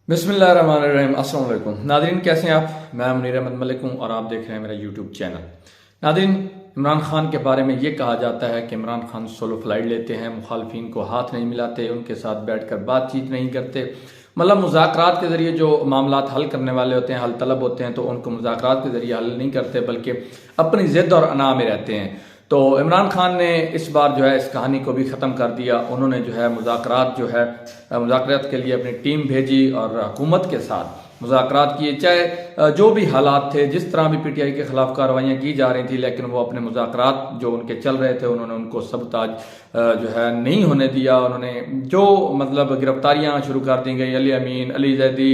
बिस्मिल्लाहिर्रहमानिर्रहीम। अस्सलाम वालेकुम नादरीन, कैसे हैं आप? मैं मुनीर अहमद मलिक हूँ और आप देख रहे हैं मेरा YouTube channel. Nadreen, Imran Khan के बारे में ये कहा जाता है कि इमरान खान सोलो फ्लाइट लेते हैं, मुखालफिन को हाथ नहीं मिलाते, उनके साथ बैठकर बातचीत नहीं करते। मतलब मुज़ाकरात के ज़रिए जो मामलात हल करने वाले होते हैं, हल तलब होते हैं, तो उनको मुज़ाकरात के ज़रिए हल नहीं करते बल्कि अपनी ज़िद और अना में रहते हैं। तो इमरान खान ने इस बार जो है इस कहानी को भी ख़त्म कर दिया। उन्होंने जो है मुज़ाकरात के लिए अपनी टीम भेजी और हुकूमत के साथ मुज़ाकरात किए, चाहे जो भी हालात थे, जिस तरह भी पीटीआई के खिलाफ कार्रवाइयाँ की जा रही थी, लेकिन वो अपने मुज़ाकरात जो उनके चल रहे थे उन्होंने उनको सबताज जो है नहीं होने दिया। उन्होंने जो मतलब गिरफ्तारियाँ शुरू कर दी गई, अली अमीन, अली जैदी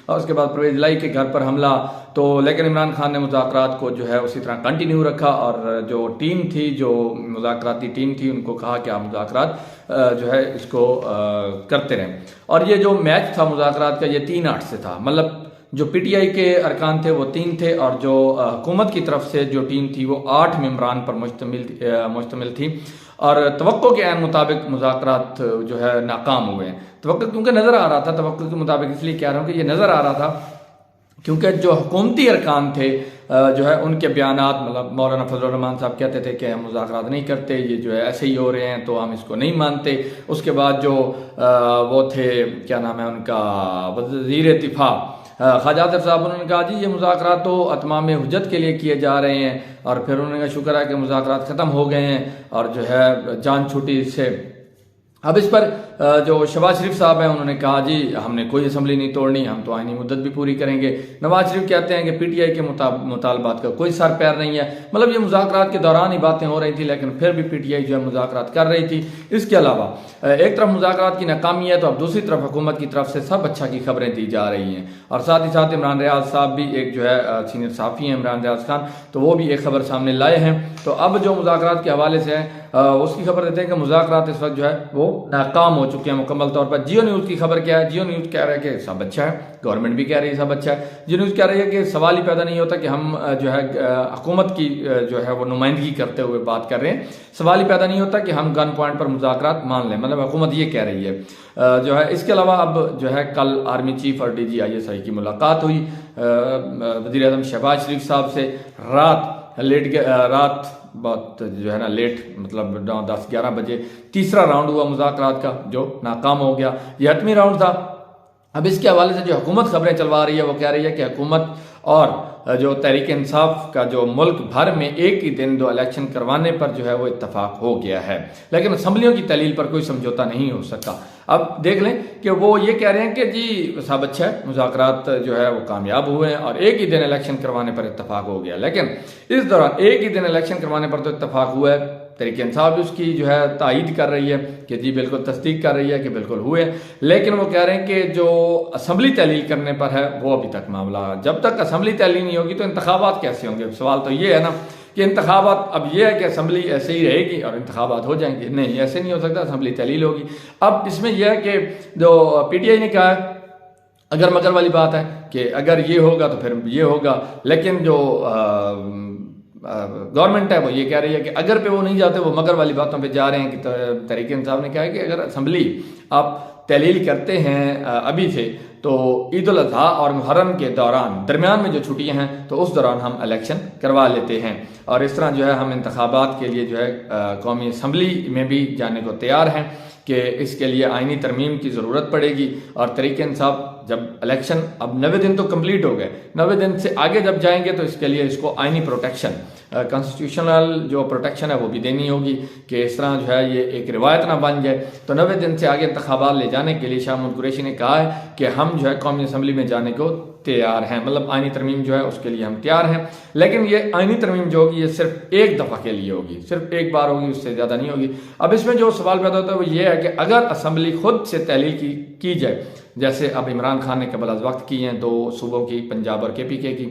और उसके बाद परवेज लाई के घर पर हमला, तो लेकिन इमरान खान ने मुज़ाकरात को जो है उसी तरह कंटिन्यू रखा और जो टीम थी, जो मुज़ाकराती टीम थी, उनको कहा कि आप मुज़ाकरात जो है इसको करते रहें। और ये जो मैच था मुज़ाकरात का, ये 3-8 से था। मतलब जो पीटीआई के अरकान थे वो 3 थे और जो हुकूमत की तरफ से जो टीम थी वो 8 मेंबरान पर मुश्तमिल थी। और तवक्को के ऐन मुताबिक मुज़ाकरात जो है नाकाम हुए हैं। तवक्को क्योंकि नज़र आ रहा था, तवक्को के मुताबिक इसलिए कह रहा हूँ कि ये नज़र आ रहा था क्योंकि जो हुकूमती अरकान थे जो है उनके बयानात, मतलब मौलाना फजलुर रहमान साहब कहते थे कि हम मुज़ाकरात नहीं करते, ये जो है ऐसे ही हो रहे हैं तो हम इसको नहीं मानते। उसके बाद जो वो थे, क्या नाम है उनका, वज़ीर दिफा ख्वाजा आतिफ साहब, उन्होंने कहा जी ये मुज़ाकरात तो अतमाम हुज्जत के लिए किए जा रहे हैं। और फिर उन्होंने कहा शुक्र है कि मुज़ाकरात ख़त्म हो गए हैं और जो है जान छूटी इससे। अब इस पर जो शहबाज शरीफ साहब हैं उन्होंने कहा जी हमने कोई असम्बली नहीं तोड़नी, हम तो आईनी मुद्दत भी पूरी करेंगे। नवाज शरीफ कहते हैं कि पीटीआई के मुतालबात का कोई सर पैर नहीं है। मतलब ये मुज़ाकरात के दौरान ही बातें हो रही थी, लेकिन फिर भी पीटीआई जो है मुज़ाकरात कर रही थी। इसके अलावा एक तरफ मुज़ाकरात की नाकामी है तो अब दूसरी तरफ हुकूमत की तरफ से सब अच्छा की खबरें दी जा रही हैं। और साथ ही साथ इमरान रियाज साहब भी एक जो है सीनियर सहाफ़ी हैं, इमरान रियाज खान, तो वो भी एक खबर सामने लाए हैं। तो अब जो मुज़ाकरात के हवाले से है उसकी खबर देते हैं कि मुज़ाकरात इस वक्त जो है वो नाकाम हो चुके हैं मुकम्मल तौर पर। जियो न्यूज़ की खबर क्या है? जियो न्यूज़ कह रहा है कि सब अच्छा है, गवर्नमेंट भी कह रही है सब अच्छा है। जियो न्यूज़ कह रही है कि सवाल ही पैदा नहीं होता कि हम जो है हुकूमत की जो है वो नुमाइंदगी करते हुए बात कर रहे हैं। सवाल ही पैदा नहीं होता कि हम गन पॉइंट पर मुज़ाकरात मान लें, मतलब हुकूमत ये कह रही है जो है। इसके अलावा अब जो है कल आर्मी चीफ और DG/ISI की मुलाकात हुई वज़ीर आज़म शहबाज शरीफ साहब से। रात बहुत जो है ना लेट, मतलब 9-10-11 बजे तीसरा राउंड हुआ मुज़ाकरात का जो नाकाम हो गया। ये 8वीं राउंड था। अब इसके हवाले से जो हुकूमत खबरें चलवा रही है वो कह रही है कि हुकूमत और जो तहरीक इंसाफ का जो मुल्क भर में एक ही दिन 2 इलेक्शन करवाने पर जो है वो इत्तफाक हो गया है, लेकिन असम्बलियों की तहलील पर कोई समझौता नहीं हो सका। अब देख लें कि वो ये कह रहे हैं कि जी सब अच्छा है, मुज़ाकरात जो है वो कामयाब हुए हैं और एक ही दिन इलेक्शन करवाने पर इत्तफाक हो गया। लेकिन इस दौरान एक ही दिन इलेक्शन करवाने पर तो इत्तफाक हुआ है, तहरीक इंसाफ भी उसकी जो है तायीद कर रही है कि जी बिल्कुल तस्दीक कर रही है कि बिल्कुल हुए, लेकिन वो कह रहे हैं कि जो असम्बली तहलील करने पर है वो अभी तक मामला, जब तक असम्बली तहलील नहीं होगी तो इंतखाबात कैसे होंगे? सवाल तो ये है ना कि इंतखाबात, अब ये है कि असम्बली ऐसे ही रहेगी और इंतखाबात हो जाएंगे? नहीं, ऐसे नहीं हो सकता, असम्बली तहलील होगी। अब इसमें यह है कि जो पीटीआई ने कहा है, अगर मगर वाली बात है कि अगर ये होगा तो फिर ये होगा, लेकिन जो गवर्नमेंट है वो ये कह रही है कि अगर पे वो नहीं जाते, वो मगर वाली बातों पे जा रहे हैं। कि तहरीक इंसाफ ने कहा है कि अगर असम्बली आप तहलील करते हैं अभी से तो ईद उल अज़हा और मुहर्रम के दौरान दरमियान में जो छुट्टियां हैं तो उस दौरान हम इलेक्शन करवा लेते हैं और इस तरह जो है हम इंतखाबात के लिए जो है कौमी असम्बली में भी जाने को तैयार हैं कि इसके लिए आइनी तरमीम की ज़रूरत पड़ेगी। और तहरीक इंसाफ जब इलेक्शन, अब 90 दिन तो कंप्लीट हो गए, 90 दिन से आगे जब जाएंगे तो इसके लिए इसको आइनी प्रोटेक्शन, कॉन्स्टिट्यूशनल जो प्रोटेक्शन है वो भी देनी होगी कि इस तरह जो है ये एक रिवायत ना बन जाए। तो 90 दिन से आगे इंतखाबात ले जाने के लिए शाह महमूद कुरैशी ने कहा है कि हम जो है कौमी असम्बली में जाने को तैयार हैं, मतलब आइनी तरमीम जो है उसके लिए हम तैयार हैं। लेकिन ये आइनी तरमीम जो होगी ये सिर्फ एक दफ़ा के लिए होगी, सिर्फ एक बार होगी, उससे ज़्यादा नहीं होगी। अब इसमें जो सवाल पैदा होता है वो ये है कि अगर असम्बली खुद से तहलील की जाए, जैसे अब इमरान खान ने कबल अज़ वक्त की हैं 2 सूबों की, पंजाब और KPK की,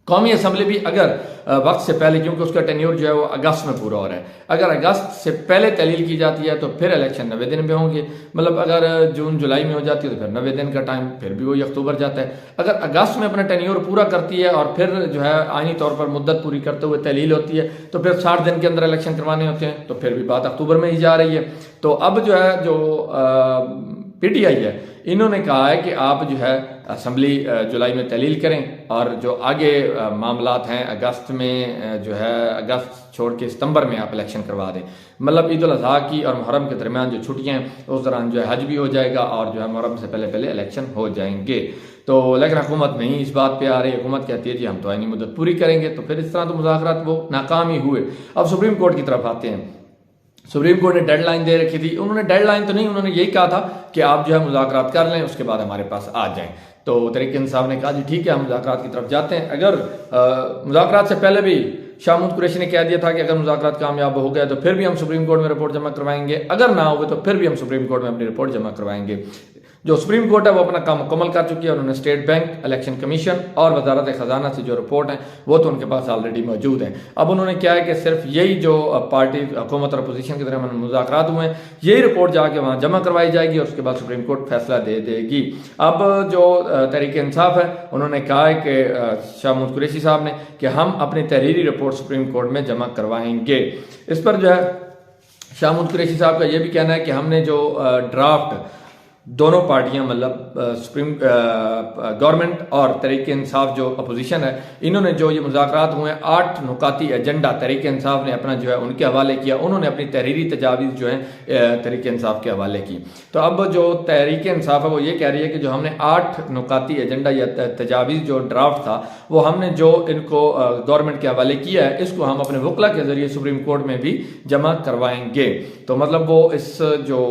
कौमी असम्बली भी अगर वक्त से पहले, क्योंकि उसका टेन्योर जो है वो अगस्त में पूरा हो रहा है, अगर अगस्त से पहले तहलील की जाती है तो फिर इलेक्शन 90 दिन में होंगे। मतलब अगर जून जुलाई में हो जाती है तो फिर 90 दिन का टाइम फिर भी वही अक्टूबर जाता है। अगर अगस्त में अपना टेन्योर पूरा करती है और फिर जो है आइनी तौर पर मुद्दत पूरी करते हुए तहलील होती है तो फिर 60 दिन के अंदर इलेक्शन करवाने होते हैं, तो फिर भी बात अक्टूबर में ही जा रही है। तो अब जो है जो PTI है, इन्होंने कहा है कि आप जो है असम्बली जुलाई में तहलील करें और जो आगे मामलात हैं अगस्त में जो है अगस्त छोड़ के सितंबर में आप इलेक्शन करवा दें। मतलब ईद उल अज़हा की और मुहर्रम के दरमियान जो छुट्टियां हैं उस दौरान जो है हज भी हो जाएगा और जो है मुहर्रम से पहले पहले इलेक्शन हो जाएंगे। तो लेकिन हुकूमत नहीं इस बात पे आ रही। हुकूमत कहती है जी हम तो आईनी मुद्दत पूरी करेंगे। तो फिर इस तरह तो मुज़ाकरात वो नाकाम ही हुए। अब सुप्रीम कोर्ट की तरफ आते हैं। सुप्रीम कोर्ट ने डेडलाइन दे रखी थी। उन्होंने डेडलाइन तो नहीं, उन्होंने यही कहा था कि आप जो है मुज़ाकरात कर लें, उसके बाद हमारे पास आ जाएं। तो तहरीक इंसाफ ने कहा जी ठीक है हम मुज़ाकरात की तरफ जाते हैं। अगर मुज़ाकरात से पहले भी शाह महमूद कुरैशी ने कह दिया था कि अगर मुज़ाकरात कामयाब हो गए तो फिर भी हम सुप्रीम कोर्ट में रिपोर्ट जमा करवाएंगे, अगर ना हुए तो फिर भी हम सुप्रीम कोर्ट में अपनी रिपोर्ट जमा करवाएंगे। जो सुप्रीम कोर्ट है वो अपना काम मुकम्मल कर चुकी है। उन्होंने स्टेट बैंक, इलेक्शन कमीशन और वजारत खजाना से जो रिपोर्ट है वो तो उनके पास ऑलरेडी मौजूद है। अब उन्होंने क्या है कि सिर्फ यही जो पार्टी हुकूमत और अपोजिशन के दरमियान मुज़ाकरात हुए हैं यही रिपोर्ट जाके वहाँ जमा करवाई जाएगी और उसके बाद सुप्रीम कोर्ट फैसला दे देगी। अब जो तहरीक इंसाफ है उन्होंने कहा है कि शाह महमूद कुरैशी साहब ने कि हम अपनी तहरीरी रिपोर्ट सुप्रीम कोर्ट में जमा करवाएंगे। इस पर जो है शाह महमूद कुरैशी साहब का ये भी कहना है कि हमने जो ड्राफ्ट दोनों पार्टियां मतलब सुप्रीम गवर्नमेंट और तहरीक इंसाफ जो अपोजिशन है इन्होंने जो ये मुज़ाकरात हुए 8 नुकाती एजेंडा तहरीक इंसाफ ने अपना जो है उनके हवाले किया। उन्होंने अपनी तहरीरी तजावीज़ जो है तहरीक इंसाफ के हवाले की। तो अब जो तहरीक इंसाफ है वो ये कह रही है कि जो हमने 8 नुकाती एजेंडा या तजावीज़ जो ड्राफ्ट था वो हमने जो इनको गवर्नमेंट के हवाले किया है इसको हम अपने वकला के जरिए सुप्रीम कोर्ट में भी जमा करवाएंगे। तो मतलब वो इस जो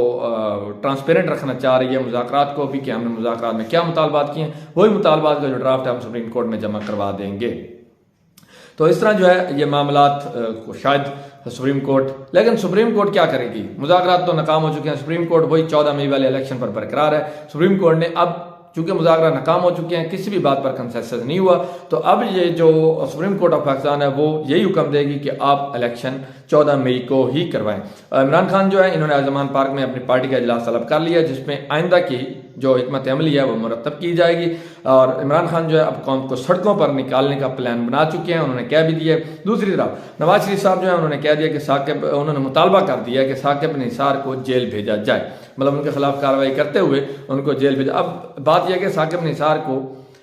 ट्रांसपेरेंट रखना चाह रही है मुज़ाकरात को भी कि हमने मुज़ाकरात में क्या मुतालबात किए हैं वही मुतालबात का जो ड्राफ्ट है हम सुप्रीम कोर्ट में जमा करवा देंगे। तो इस तरह जो है ये मामलात को शायद सुप्रीम कोर्ट, लेकिन सुप्रीम कोर्ट क्या करेगी? मुज़ाकरात तो नाकाम हो चुके हैं। सुप्रीम कोर्ट वही 14 मई वाले इलेक्शन पर बरकरार है। सुप्रीम कोर्ट ने अब चूंकि मुज़ाकरा नाकाम हो चुके हैं, किसी भी बात पर कंसेंसस नहीं हुआ, तो अब ये जो सुप्रीम कोर्ट ऑफ पाकिस्तान है वो यही हुक्म देगी कि आप इलेक्शन 14 मई को ही करवाएं। इमरान खान जो है इन्होंने आज़मान पार्क में अपनी पार्टी का इजलास तलब कर लिया जिसमें आइंदा की जो हिकमत अमली है वो मुरतब की जाएगी। और इमरान खान जो है अब कौम को सड़कों पर निकालने का प्लान बना चुके हैं, उन्होंने कह भी दिया। दूसरी तरफ नवाज शरीफ साहब जो है उन्होंने कह दिया कि उन्होंने मुतालबा कर दिया कि साकिब निसार को जेल भेजा जाए, मतलब उनके खिलाफ कार्रवाई करते हुए उनको जेल भेजा। अब बात यह कि साकिब निसार को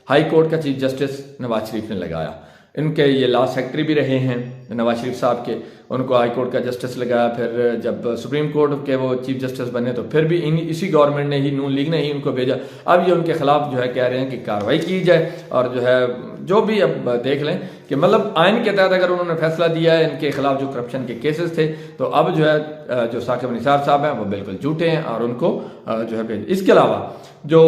हाई कोर्ट का चीफ जस्टिस नवाज शरीफ ने लगाया। इनके ये लॉ सेक्रेटरी भी रहे हैं नवाज शरीफ साहब के, उनको हाई कोर्ट का जस्टिस लगाया। फिर जब सुप्रीम कोर्ट के वो चीफ जस्टिस बने तो फिर भी इसी गवर्नमेंट ने ही, नून लीग ने ही उनको भेजा। अब ये उनके खिलाफ जो है कह रहे हैं कि कार्रवाई की जाए और जो है जो भी अब देख लें कि मतलब आइन के तहत अगर उन्होंने फैसला दिया है इनके खिलाफ जो करप्शन के केसेस थे तो अब जो है जो साकिब निसार साहब हैं वो बिल्कुल झूठे हैं और उनको जो है भेज। इसके अलावा जो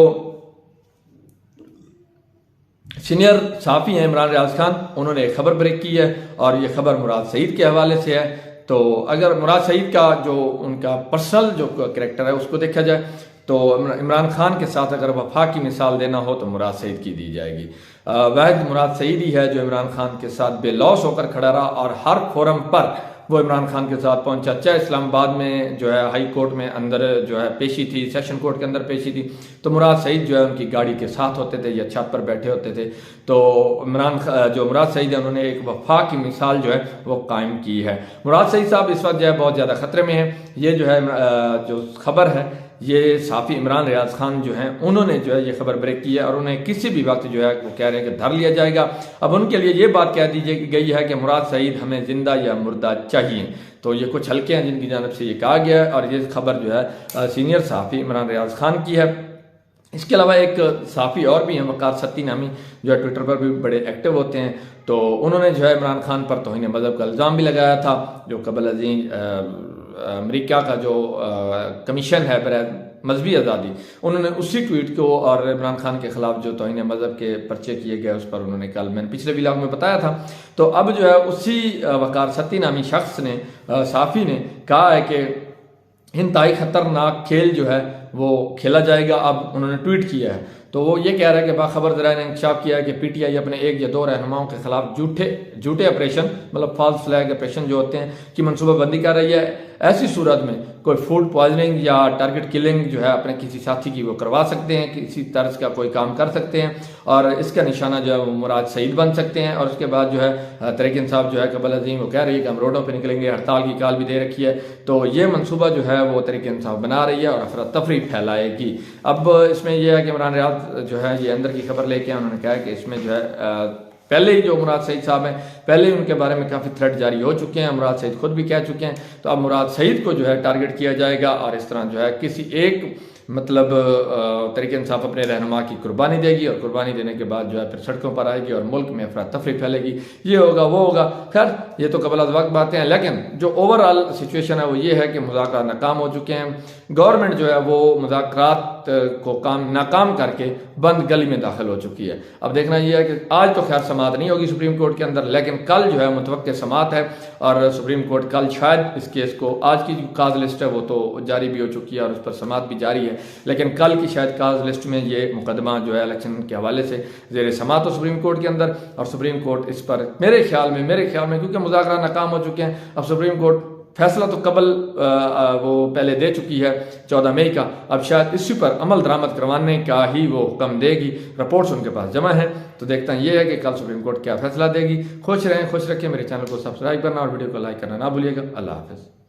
सीनियर साफ़ी हैं इमरान रियाज खान, उन्होंने एक खबर ब्रेक की है और ये खबर मुराद सईद के हवाले से है। तो अगर मुराद सईद का जो उनका पर्सनल जो कैरेक्टर है उसको देखा जाए तो इमरान खान के साथ अगर वफा की मिसाल देना हो तो मुराद सईद की दी जाएगी। वाहिद मुराद सईद ही है जो इमरान खान के साथ बेलौस होकर खड़ा रहा और हर फोरम पर वो इमरान खान के साथ पहुंचा। चाहे इस्लामाबाद में जो है हाई कोर्ट में अंदर जो है पेशी थी, सेशन कोर्ट के अंदर पेशी थी, तो मुराद सईद जो है उनकी गाड़ी के साथ होते थे या छत पर बैठे होते थे। तो मुराद सईद है उन्होंने एक वफा की मिसाल जो है वो कायम की है। मुराद सईद साहब इस वक्त जो है बहुत ज़्यादा ख़तरे में है। ये जो है जो खबर है ये साफ़ी इमरान रियाज खान जो हैं उन्होंने जो है ये खबर ब्रेक की है और उन्हें किसी भी वक्त जो है वो कह रहे हैं कि धर लिया जाएगा। अब उनके लिए ये बात कह दी गई है कि मुराद सईद हमें जिंदा या मुर्दा चाहिए। तो ये कुछ हल्के हैं जिनकी जानब से ये कहा गया है और ये खबर जो है सीनियर साफ़ी इमरान रियाज खान की है। इसके अलावा एक साफ़ी और भी हैं वकार सत्ती नामी जो है ट्विटर पर भी बड़े एक्टिव होते हैं। तो उन्होंने जो है इमरान खान पर तौहीन मज़हब का इल्ज़ाम भी लगाया था। जो कबल अज़ीज़ अमेरिका का जो कमीशन है मजहबी आज़ादी, उन्होंने उसी ट्वीट को और इमरान खान के खिलाफ जो तौहीन मज़हब के पर्चे किए गए उस पर उन्होंने कल मैंने पिछले व्लॉग में बताया था। तो अब जो है उसी वकार सत्ती नामी शख्स ने साफ़ी ने कहा है कि इंतहाई खतरनाक खेल जो है वो खेला जाएगा। अब उन्होंने ट्वीट किया है तो वो ये कह रहा है कि बाखबर ज़राए ने इंकशाफ किया है कि पीटीआई अपने 1 या 2 रहनुमाओं के खिलाफ झूठे ऑपरेशन मतलब फॉल्स फ्लैग ऑपरेशन जो होते हैं कि मनसूबाबंदी कर रही है। ऐसी सूरत में कोई फूड पॉइजनिंग या टारगेट किलिंग जो है अपने किसी साथी की वो करवा सकते हैं, किसी तर्ज का कोई काम कर सकते हैं और इसका निशाना जो है वो मुराद शहीद बन सकते हैं। और उसके बाद जो है तहरीक इंसाफ जो है कबल अजीम वो कह रही है कि हम रोडों पर निकलेंगे, हड़ताल की काल भी दे रखी है। तो ये मनसूबा जो है वो तहरीक इंसाफ बना रही है और अफरा तफरी फैलाएगी। अब इसमें यह है कि इमरान रियाद जो है ये अंदर की खबर लेके उन्होंने कहा कि इसमें जो है पहले ही जो मुराद सईद साहब हैं पहले ही उनके बारे में काफ़ी थ्रेट जारी हो चुके हैं, मुराद सईद खुद भी कह चुके हैं। तो अब मुराद सईद को जो है टारगेट किया जाएगा और इस तरह जो है किसी एक मतलब तहरीक इंसाफ अपने रहनुमा की कुर्बानी देगी और कुर्बानी देने के बाद जो है फिर सड़कों पर आएगी और मुल्क में अफरा तफरी फैलेगी, ये होगा वो होगा। खैर ये तो कबल अज़ वक्त बातें हैं, लेकिन जो ओवरऑल सिचुएशन है वो ये है कि मुज़ाकरात नाकाम हो चुके हैं। गवर्नमेंट जो है वो मुज़ाकरात को नाकाम करके बंद गली में दाखिल हो चुकी है। अब देखना यह है कि आज तो खैर समाअत नहीं होगी सुप्रीम कोर्ट के अंदर, लेकिन कल जो है मुतवक्के समाअत है और सुप्रीम कोर्ट कल शायद इस केस को, आज की जो काज लिस्ट है वो तो जारी भी हो चुकी है और उस पर समाअत भी जारी है, लेकिन कल की शायद काज लिस्ट में ये मुकदमा जो है इलेक्शन के हवाले से ज़ेर समाअत हो सुप्रीम कोर्ट के अंदर। और सुप्रीम कोर्ट इस पर मेरे ख्याल में क्योंकि मुज़ाकरात नाकाम हो चुके हैं, अब सुप्रीम कोर्ट फैसला तो कबल वो पहले दे चुकी है 14 मई का, अब शायद इसी पर अमल दरामद करवाने का ही वो हुक्म देगी। रिपोर्ट्स उनके पास जमा है, तो देखते हैं ये है कि कल सुप्रीम कोर्ट क्या फैसला देगी। खुश रहें, खुश रखें, मेरे चैनल को सब्सक्राइब करना और वीडियो को लाइक करना ना भूलिएगा। अल्लाह हाफिज़।